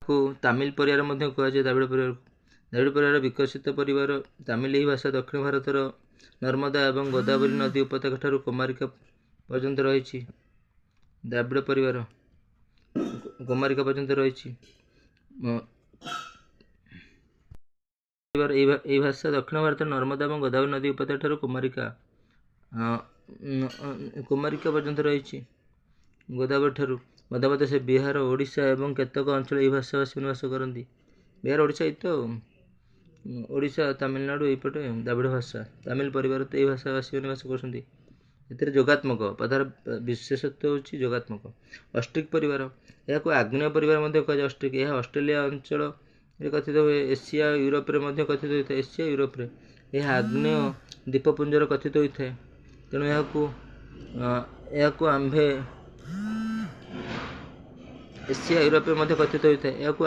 ଏହାକୁ ତାମିଲ ପରିବାର ମଧ୍ୟ କୁହାଯାଏ। ଦ୍ରାବିଡ଼ ପରିବାର ବିକଶିତ ପରିବାର ତାମିଲ। ଏହି ଭାଷା ଦକ୍ଷିଣ ଭାରତର ନର୍ମଦା ଏବଂ ଗୋଦାବରୀ ନଦୀ ଉପତ୍ୟକା ଠାରୁ କୁମାରିକା ପର୍ଯ୍ୟନ୍ତ ରହିଛି। ଦ୍ରାବିଡ଼ ପରିବାର କୁମାରିକା ପର୍ଯ୍ୟନ୍ତ ରହିଛି। ଏହି ଭାଷା ଦକ୍ଷିଣ ଭାରତର ନର୍ମଦା ଏବଂ ଗୋଦାବରୀ ନଦୀ ଉପତ୍ୟକା ଠାରୁ କୁମାରିକା ପର୍ଯ୍ୟନ୍ତ ରହିଛି। ଗୋଦାବରୀ ଠାରୁ ମଧ୍ୟପ୍ରଦେଶ, ବିହାର, ଓଡ଼ିଶା ଏବଂ କେତେକ ଅଞ୍ଚଳ ଏହି ଭାଷାଭାଷୀ ନିବାସ କରନ୍ତି। ବିହାର, ଓଡ଼ିଶା ଏଇ ତ ଓଡ଼ିଶା, ତାମିଲନାଡ଼ୁ ଏଇପଟେ ଦ୍ରାବିଡ଼ ଭାଷା। ତାମିଲ ପରିବାର ତ ଏହି ଭାଷାଭାଷୀ ନିବାସ କରୁଛନ୍ତି। ଏଥିରେ ଯୋଗାତ୍ମକ ପଦାର ବିଶେଷତ୍ୱ ହେଉଛି ଯୋଗାତ୍ମକ। ଅଷ୍ଟ୍ରିକ୍ ପରିବାର, ଏହାକୁ ଆଗ୍ନେୟ ପରିବାର ମଧ୍ୟ କୁହାଯାଏ। ଅଷ୍ଟ୍ରିକ୍ ଏହା ଅଷ୍ଟ୍ରେଲିଆ ଅଞ୍ଚଳରେ କଥିତ ହୁଏ। ଏସିଆ ୟୁରୋପରେ ମଧ୍ୟ କଥିତ ହୋଇଥାଏ। ଏସିଆ ୟୁରୋପରେ ଏହା ଆଗ୍ନେୟ ଦ୍ୱୀପପୁଞ୍ଜରେ କଥିତ ହୋଇଥାଏ। ତେଣୁ ଏହାକୁ ଆମ୍ଭେ ଏସିଆ ୟୁରୋପରେ ମଧ୍ୟ କଥିତ ହୋଇଥାଏ। ଏହାକୁ